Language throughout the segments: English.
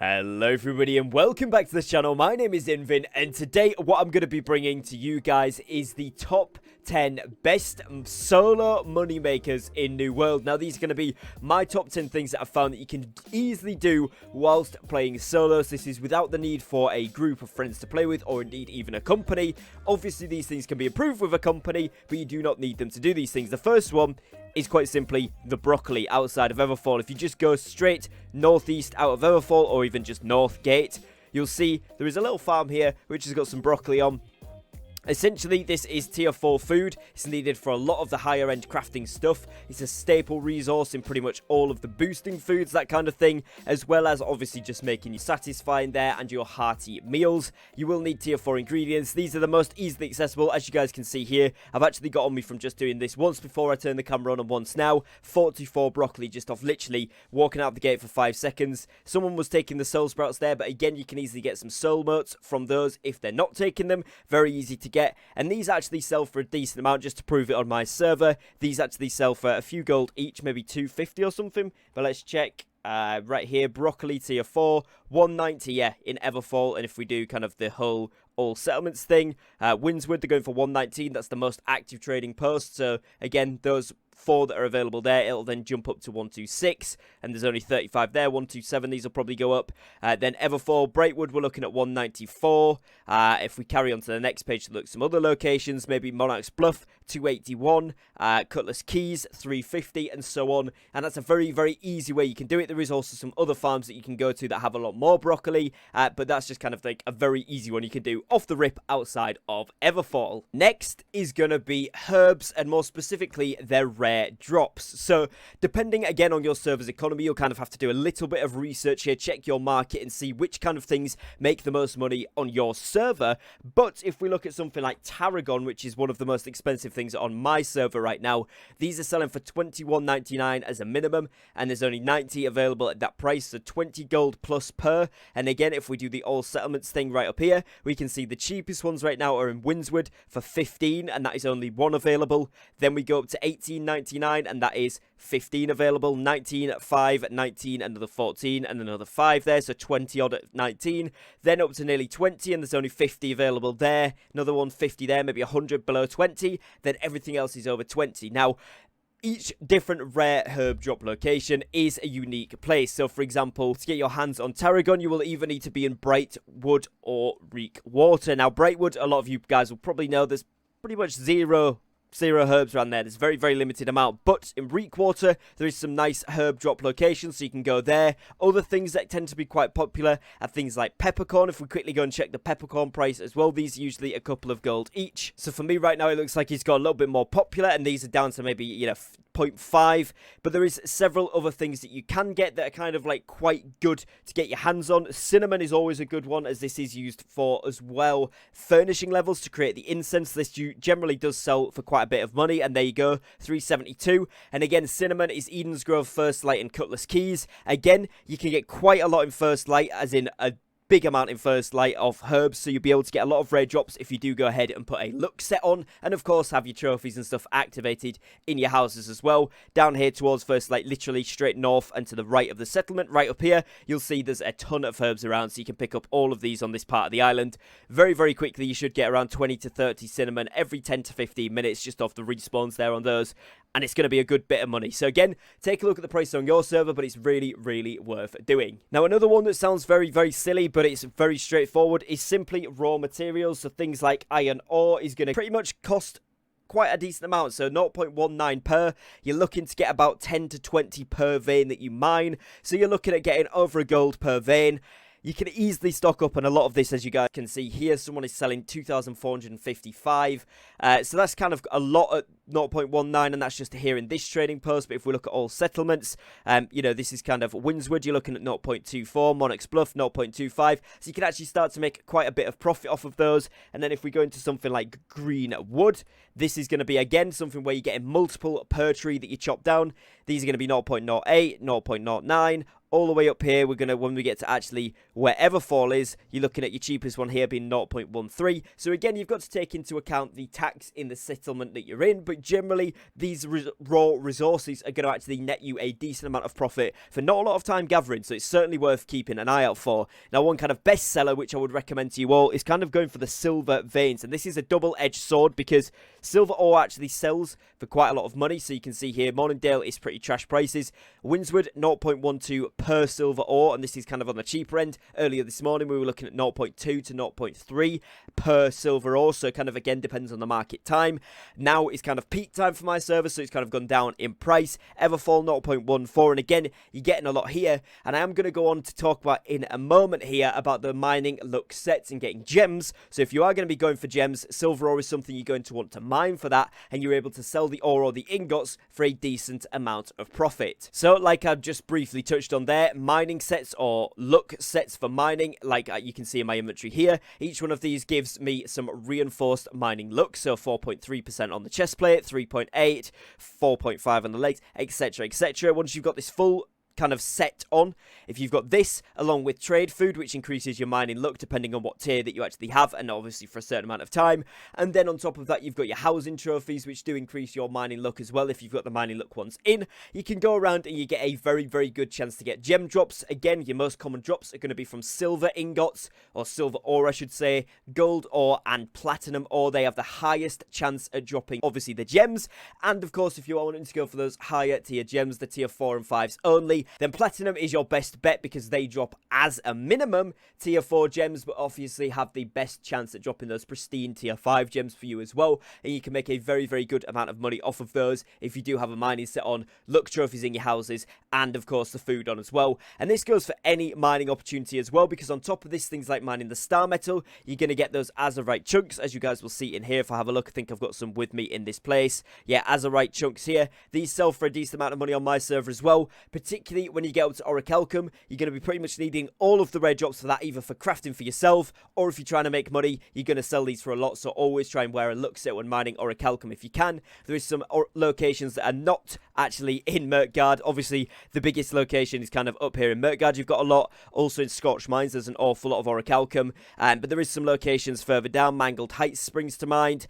Hello everybody and welcome back to this channel. My name is Invin and today what I'm going to be bringing to you guys is the top 10 best solo money makers in New World. Now these are going to be my top 10 things that I've found that you can easily do whilst playing solos. This is without the need for a group of friends to play with or indeed even a company. Obviously these things can be improved with a company, but you do not need them to do these things. The first one is quite simply the broccoli outside of Everfall. If you just go straight northeast out of Everfall or even just North Gate, you'll see there is a little farm here which has got some broccoli on. Essentially, this is tier 4 food. It's needed for a lot of the higher end crafting stuff. It's a staple resource in pretty much all of the boosting foods, that kind of thing, as well as obviously just making you satisfying there and your hearty meals. You will need tier 4 ingredients. These are the most easily accessible, as you guys can see here. I've actually got on me from just doing this once before I turn the camera on and once now. 44 broccoli just off literally walking out the gate for 5 seconds. Someone was taking the soul sprouts there, but again, you can easily get some soul motes from those if they're not taking them. Very easy to get. And these actually sell for a decent amount, just to prove it on my server. These actually sell for a few gold each, maybe 250 or something. But let's check. Right here, broccoli tier 4, 190, yeah, in Everfall. And if we do kind of the whole all settlements thing, Windswood, they're going for 119. That's the most active trading post. So again, those 4 that are available there, it'll then jump up to 126, and there's only 35 there. 127, these will probably go up. Then Everfall, Breakwood, we're looking at 194. If we carry on to the next page to look at some other locations, maybe Monarch's Bluff, 281, Cutlass Keys, 350, and so on. And that's a very, very easy way you can do it. There is also some other farms that you can go to that have a lot more broccoli, but that's just kind of like a very easy one you can do off the rip outside of Everfall. Next is going to be herbs, and more specifically, their rare drops. So depending again on your server's economy, you'll kind of have to do a little bit of research here, check your market and see which kind of things make the most money on your server. But if we look at something like Tarragon, which is one of the most expensive things on my server right now, these are selling for 21.99 as a minimum, and there's only 90 available at that price, so 20 gold plus per. And again, if we do the all settlements thing right up here, we can see the cheapest ones right now are in Windswood for 15, and that is only 1 available. Then we go up to 18.99, and that is 15 available. 19 at 5, 19 another 14, and another 5 there, so 20 odd at 19. Then up to nearly 20, and there's only 50 available there. Another one 50 there, maybe 100 below 20. Then everything else is over 20. Now, each different rare herb drop location is a unique place. So, for example, to get your hands on Tarragon, you will either need to be in Brightwood or Reek Water. Now, Brightwood, a lot of you guys will probably know there's pretty much zero herbs around there. There's very, very limited amount. But in Reekwater, there is some nice herb drop locations, so you can go there. Other things that tend to be quite popular are things like peppercorn. If we quickly go and check the peppercorn price as well, these are usually a couple of gold each. So for me right now, it looks like it's got a little bit more popular, and these are down to maybe, 0.5, but there is several other things that you can get that are kind of like quite good to get your hands on. Cinnamon is always a good one, as this is used for as well furnishing levels to create the incense. This generally does sell for quite a bit of money, and there you go, 372. And again, cinnamon is Eden's Grove, First Light, and Cutlass Keys. Again, you can get quite a lot in First Light, as in a big amount in First Light of herbs, so you'll be able to get a lot of rare drops if you do go ahead and put a luck set on, and of course have your trophies and stuff activated in your houses as well. Down here towards First Light, literally straight north and to the right of the settlement, right up here, you'll see there's a ton of herbs around, so you can pick up all of these on this part of the island. Very, very quickly, you should get around 20 to 30 cinnamon every 10 to 15 minutes just off the respawns there on those, and it's going to be a good bit of money. So again, take a look at the price on your server, but it's really, really worth doing. Now, another one that sounds very, very silly, but it's very straightforward, is simply raw materials. So things like iron ore is going to pretty much cost quite a decent amount, so 0.19 per. You're looking to get about 10 to 20 per vein that you mine, so you're looking at getting over a gold per vein. You can easily stock up on a lot of this, as you guys can see here. Someone is selling 2,455. So that's kind of a lot at 0.19, and that's just here in this trading post. But if we look at all settlements, this is kind of Windswood. You're looking at 0.24, Monarch's Bluff 0.25. So you can actually start to make quite a bit of profit off of those. And then if we go into something like Greenwood, this is going to be, again, something where you're getting multiple per tree that you chop down. These are going to be 0.08, 0.09, all the way up here, when we get to actually where Everfall is, you're looking at your cheapest one here being 0.13. So again, you've got to take into account the tax in the settlement that you're in, but generally, these raw resources are going to actually net you a decent amount of profit for not a lot of time gathering, so it's certainly worth keeping an eye out for. Now, one kind of bestseller, which I would recommend to you all, is kind of going for the silver veins, and this is a double-edged sword because silver ore actually sells for quite a lot of money, so you can see here, Morningdale is pretty trash prices. Windswood, 0.12 per silver ore, and this is kind of on the cheaper end. Earlier this morning, we were looking at 0.2 to 0.3 per silver ore, so kind of, again, depends on the market time. Now is kind of peak time for my server, so it's kind of gone down in price. Everfall, 0.14, and again, you're getting a lot here, and I am going to go on to talk about in a moment here about the mining luck sets and getting gems. So if you are going to be going for gems, silver ore is something you're going to want to mine for that, and you're able to sell the ore or the ingots for a decent amount of profit. So like I've just briefly touched on there, mining sets or luck sets for mining, like you can see in my inventory here, each one of these gives me some reinforced mining luck, so 4.3% on the chest plate, 3.8, 4.5 on the legs, etc, etc. Once you've got this full kind of set on, if you've got this along with trade food, which increases your mining luck depending on what tier that you actually have, and obviously for a certain amount of time, and then on top of that you've got your housing trophies, which do increase your mining luck as well. If you've got the mining luck ones in, you can go around and you get a very, very good chance to get gem drops. Again, your most common drops are going to be from silver ingots, or silver ore I should say, gold ore and platinum ore. They have the highest chance at dropping obviously the gems, and of course if you are wanting to go for those higher tier gems, the tier 4 and 5s only, then platinum is your best bet because they drop as a minimum tier 4 gems, but obviously have the best chance at dropping those pristine tier 5 gems for you as well, and you can make a very, very good amount of money off of those if you do have a mining set on, luck trophies in your houses, and of course the food on as well. And this goes for any mining opportunity as well, because on top of this, things like mining the star metal, you're going to get those azurite chunks, as you guys will see in here. If I have a look, I think I've got some with me in this place. Yeah, azurite chunks here. These sell for a decent amount of money on my server as well, particularly when you get up to orichalcum. You're going to be pretty much needing all of the red drops for that, either for crafting for yourself, or if you're trying to make money, you're going to sell these for a lot. So always try and wear a luck set when mining orichalcum if you can. There is some locations that are not actually in Merkgard. Obviously, the biggest location is kind of up here in Merkgard. You've got a lot. Also in Scorched Mines, there's an awful lot of orichalcum. But there is some locations further down. Mangled Heights springs to mind.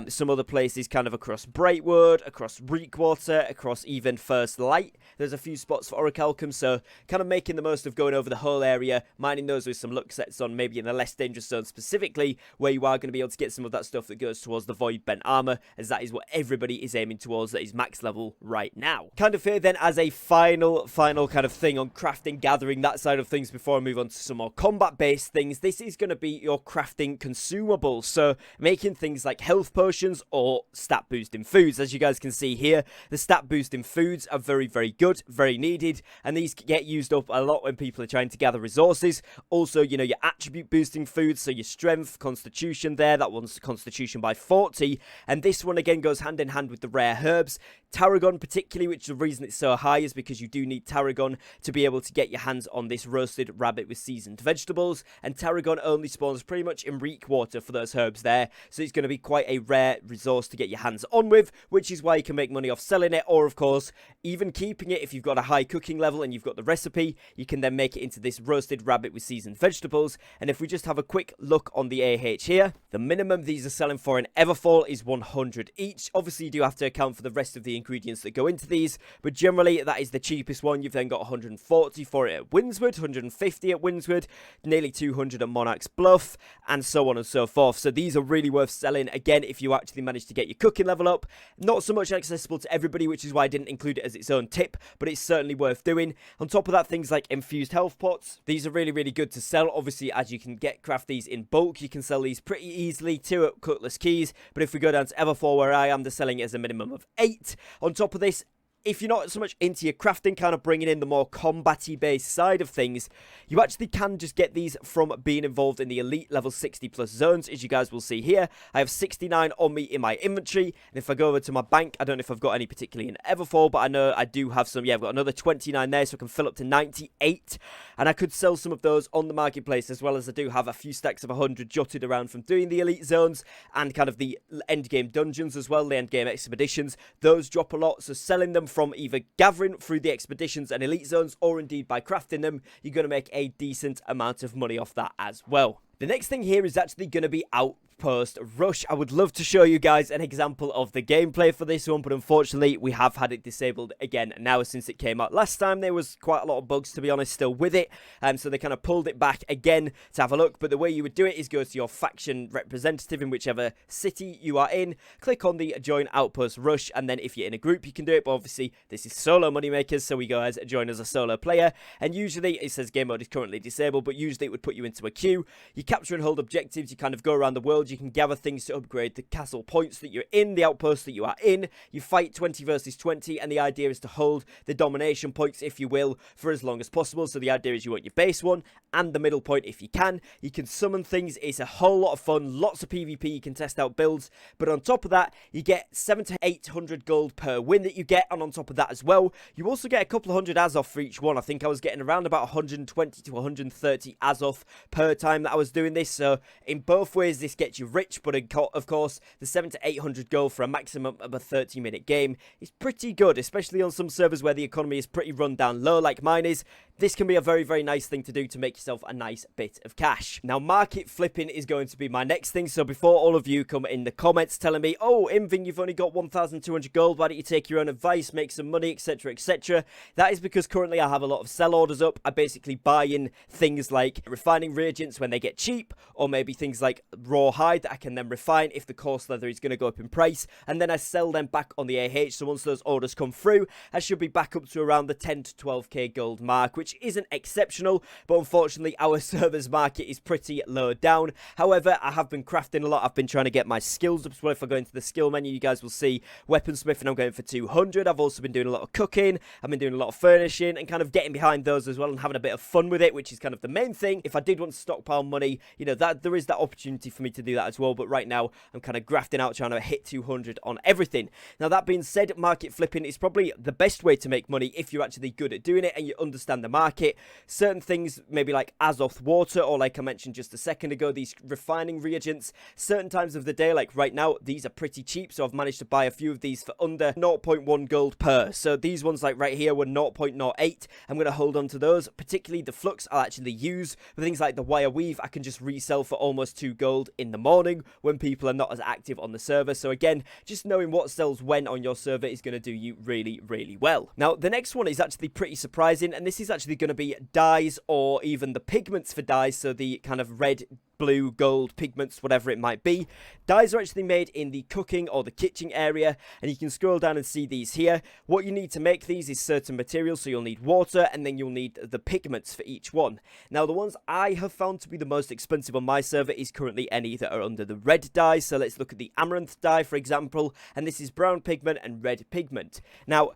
Some other places kind of across Brightwood, across Breakwater, across even First Light. There's a few spots for orichalcum, so kind of making the most of going over the whole area, mining those with some luck sets on, maybe in the less dangerous zone specifically, where you are going to be able to get some of that stuff that goes towards the Void Bent Armor, as that is what everybody is aiming towards, that is max level right now. Kind of here then as a final kind of thing on crafting, gathering, that side of things, before I move on to some more combat-based things, this is going to be your crafting consumables, so making things like health potions or stat boosting foods. As you guys can see here, the stat boosting foods are very, very good, very needed, and these get used up a lot when people are trying to gather resources. Also, you know, your attribute boosting foods, so your strength, constitution there, that one's constitution by 40, and this one again goes hand in hand with the rare herbs. Tarragon particularly, which the reason it's so high is because you do need tarragon to be able to get your hands on this roasted rabbit with seasoned vegetables, and tarragon only spawns pretty much in Breakwater for those herbs there, so it's going to be quite a rare resource to get your hands on with, which is why you can make money off selling it, or of course even keeping it. If you've got a high cooking level and you've got the recipe, you can then make it into this roasted rabbit with seasoned vegetables. And if we just have a quick look on the AH here, the minimum these are selling for in Everfall is 100 each. Obviously you do have to account for the rest of the ingredients that go into these, but generally that is the cheapest one. You've then got 140 for it at Windswood, 150 at Windswood, nearly 200 at Monarch's Bluff, and so on and so forth. So these are really worth selling, again, if you actually manage to get your cooking level up. Not so much accessible to everybody, which is why I didn't include it as its own tip, but it's certainly worth doing. On top of that, things like infused health pots, these are really, really good to sell. Obviously, as you can craft these in bulk, you can sell these pretty easily, 2 at Cutlass Keys, but if we go down to Everfall where I am, they're selling it as a minimum of 8. On top of this, if you're not so much into your crafting, kind of bringing in the more combat-y based side of things, you actually can just get these from being involved in the elite level 60 plus zones. As you guys will see here, I have 69 on me in my inventory, and if I go over to my bank, I don't know if I've got any particularly in Everfall, but I know I do have some. Yeah, I've got another 29 there, so I can fill up to 98, and I could sell some of those on the marketplace, as well as I do have a few stacks of 100 jotted around from doing the elite zones and kind of the end game dungeons as well, the end game expeditions. Those drop a lot, so selling them from either gathering through the expeditions and elite zones, or indeed by crafting them, you're going to make a decent amount of money off that as well. The next thing here is actually going to be Outpost Rush. I would love to show you guys an example of the gameplay for this one, but unfortunately we have had it disabled again now since it came out. Last time there was quite a lot of bugs, to be honest, still with it, so they kind of pulled it back again to have a look. But the way you would do it is go to your faction representative in whichever city you are in, click on the join Outpost Rush, and then if you're in a group you can do it, but obviously this is solo moneymakers, so we go as join as a solo player, and usually it says game mode is currently disabled, but usually it would put you into a queue. You capture and hold objectives, you kind of go around the world, you can gather things to upgrade the castle points that you're in, the outpost that you are in. You fight 20 versus 20, and the idea is to hold the domination points, if you will, for as long as possible. So the idea is you want your base one and the middle point if you can. You can summon things. It's a whole lot of fun, lots of PvP. You can test out builds, but on top of that you get 700 to 800 gold per win that you get, and on top of that as well you also get a couple of hundred Azoth for each one. I think I was getting around about 120 to 130 Azoth per time that I was doing this. So in both ways this gets you rich, but of course the 700 to 800 gold for a maximum of a 30-minute game is pretty good, especially on some servers where the economy is pretty run down low like mine is. This can be a very, very nice thing to do to make yourself a nice bit of cash. Now, market flipping is going to be my next thing. So before all of you come in the comments telling me, oh, Invin, you've only got 1,200 gold, why don't you take your own advice, make some money, etc., etc. That is because currently I have a lot of sell orders up. I basically buy in things like refining reagents when they get cheap, or maybe things like raw hide that I can then refine if the coarse leather is going to go up in price, and then I sell them back on the AH. So once those orders come through, I should be back up to around the 10 to 12k gold mark, which isn't exceptional, but unfortunately our server's market is pretty low down. However, I have been crafting a lot. I've been trying to get my skills up. So if I go into the skill menu, you guys will see weaponsmith, and I'm going for 200. I've also been doing a lot of cooking, I've been doing a lot of furnishing, and kind of getting behind those as well, and having a bit of fun with it, which is kind of the main thing. If I did want to stockpile money, you know, that there is that opportunity for me to do that as well, but right now I'm kind of grafting out, trying to hit 200 on everything. Now, that being said, market flipping is probably the best way to make money if you're actually good at doing it and you understand the market. Certain things, maybe like Azoth water, or like I mentioned just a second ago, these refining reagents, certain times of the day, like right now, these are pretty cheap, so I've managed to buy a few of these for under 0.1 gold per. So these ones like right here were 0.08. I'm going to hold on to those, particularly the flux I'll actually use for things like the wire weave. I can just resell for almost 2 gold in the morning when people are not as active on the server. So again, just knowing what sells when on your server is going to do you really, really well. Now, the next one is actually pretty surprising, and this is actually going to be dyes, or even the pigments for dyes, so the kind of red, blue, gold pigments, whatever it might be. Dyes are actually made in the cooking or the kitchen area, and you can scroll down and see these here. What you need to make these is certain materials, so you'll need water, and then you'll need the pigments for each one. Now, the ones I have found to be the most expensive on my server is currently any that are under the red dye. So let's look at the amaranth dye, for example, and this is brown pigment and red pigment. Now,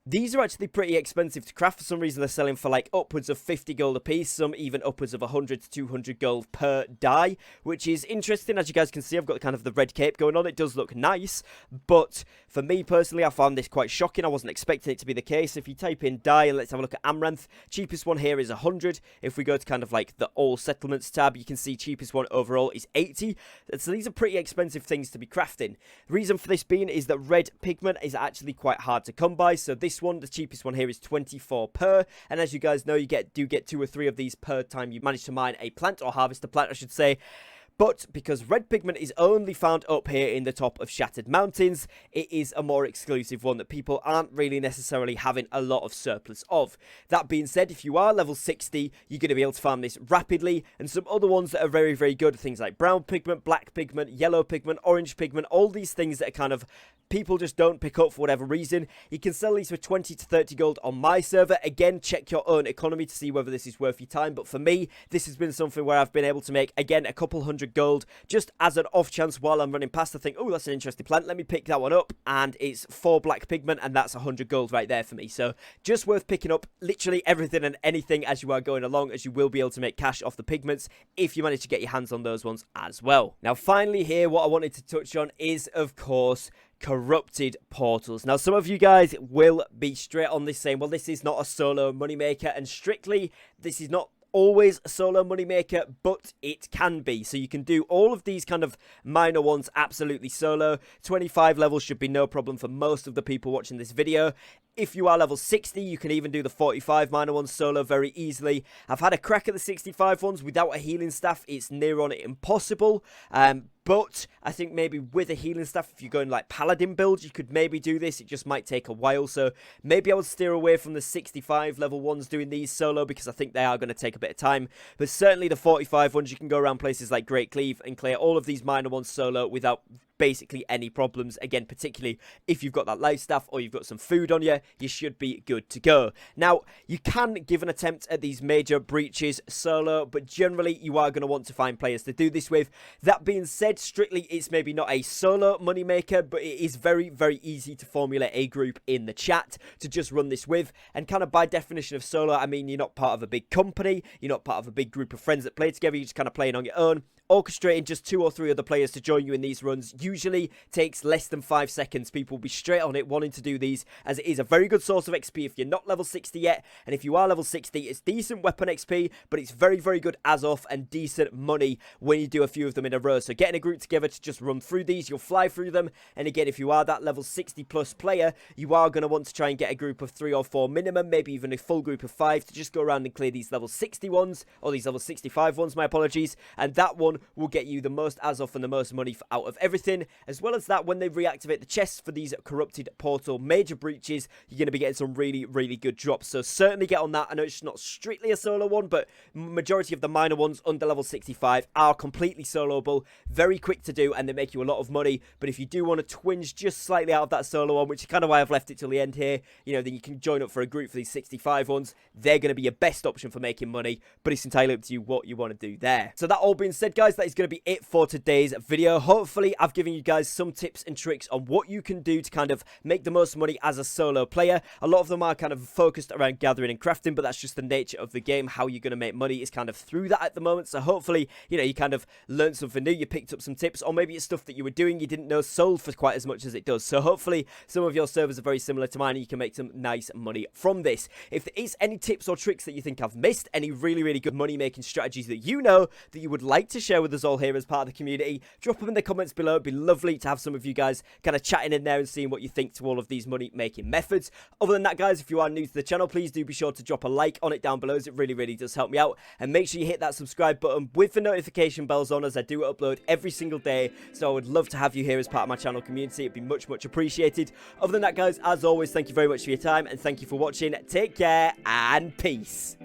these are actually pretty expensive to craft. For some reason, they're selling for like upwards of 50 gold a piece, some even upwards of 100 to 200 gold per dye, which is interesting. As you guys can see, I've got kind of the red cape going on. It does look nice, but for me personally, I found this quite shocking. I wasn't expecting it to be the case. If you type in dye, and let's have a look at amaranth, cheapest one here is 100. If we go to kind of like the all settlements tab, you can see cheapest one overall is 80. So these are pretty expensive things to be crafting. The reason for this being is that red pigment is actually quite hard to come by. So this one, the cheapest one here, is 24 per, and as you guys know, you do get 2 or 3 of these per time you manage to mine a plant, or harvest a plant I should say. But because red pigment is only found up here in the top of Shattered Mountains, it is a more exclusive one that people aren't really necessarily having a lot of surplus of. That being said, if you are level 60, you're going to be able to farm this rapidly, and some other ones that are very, very good, things like brown pigment, black pigment, yellow pigment, orange pigment, all these things that are kind of people just don't pick up for whatever reason. You can sell these for 20 to 30 gold on my server. Again, check your own economy to see whether this is worth your time, but for me, this has been something where I've been able to make, again, a couple hundred gold just as an off chance while I'm running past. I think, oh, that's an interesting plant, let me pick that one up, and it's 4 black pigment, and that's 100 gold right there for me. So just worth picking up literally everything and anything as you are going along, as you will be able to make cash off the pigments if you manage to get your hands on those ones as well. Now finally here, what I wanted to touch on is, of course, corrupted portals. Now some of you guys will be straight on this saying, well, this is not a solo moneymaker, and strictly this is not always a solo moneymaker, but it can be. So you can do all of these kind of minor ones absolutely solo. 25 levels should be no problem for most of the people watching this video. If you are level 60, you can even do the 45 minor ones solo very easily. I've had a crack at the 65 ones without a healing staff. It's near on impossible. But I think maybe with a healing staff, if you're going like paladin builds, you could maybe do this. It just might take a while. So maybe I would steer away from the 65 level ones doing these solo, because I think they are going to take a bit of time. But certainly the 45 ones, you can go around places like Great Cleave and clear all of these minor ones solo without basically any problems. Again, particularly if you've got that life staff or you've got some food on you, you should be good to go. Now, you can give an attempt at these major breaches solo, but generally you are going to want to find players to do this with. That being said, strictly it's maybe not a solo moneymaker, but it is very, very easy to formulate a group in the chat to just run this with. And kind of by definition of solo, I mean you're not part of a big company, you're not part of a big group of friends that play together, you're just kind of playing on your own. Orchestrating just 2 or 3 other players to join you in these runs usually takes less than 5 seconds. People will be straight on it wanting to do these, as it is a very good source of XP if you're not level 60 yet. And if you are level 60, it's decent weapon XP, but it's very, very good as-off and decent money when you do a few of them in a row. So getting a group together to just run through these, you'll fly through them. And again, if you are that level 60 plus player, you are going to want to try and get a group of 3 or 4 minimum, maybe even a full group of 5 to just go around and clear these level 60 ones, or these level 65 ones, my apologies. And that one will get you the most as-off and the most money out of everything. As well as that, when they reactivate the chests for these corrupted portal major breaches, you're going to be getting some really, really good drops. So certainly get on that. I know it's not strictly a solo one, but majority of the minor ones under level 65 are completely soloable, very quick to do, and they make you a lot of money. But if you do want to twinge just slightly out of that solo one, which is kind of why I've left it till the end here, you know, then you can join up for a group for these 65 ones. They're going to be your best option for making money, but it's entirely up to you what you want to do there. So that all being said, guys, that is going to be it for today's video. Hopefully I've given you guys some tips and tricks on what you can do to kind of make the most money as a solo player. A lot of them are kind of focused around gathering and crafting, but that's just the nature of the game. How you're going to make money is kind of through that at the moment. So hopefully, you know, you kind of learned something new, you picked up some tips, or maybe it's stuff that you were doing you didn't know sold for quite as much as it does. So hopefully some of your servers are very similar to mine and you can make some nice money from this. If there is any tips or tricks that you think I've missed, any really, really good money making strategies that you know that you would like to share with us all here as part of the community, drop them in the comments below. It'd be lovely to have some of you guys kind of chatting in there and seeing what you think to all of these money making methods. Other than that, guys, if you are new to the channel, please do be sure to drop a like on it down below, as it really, really does help me out. And make sure you hit that subscribe button with the notification bells on, as I do upload every single day. So I would love to have you here as part of my channel community. It'd be much, much appreciated. Other than that, guys, as always, thank you very much for your time and thank you for watching. Take care and peace.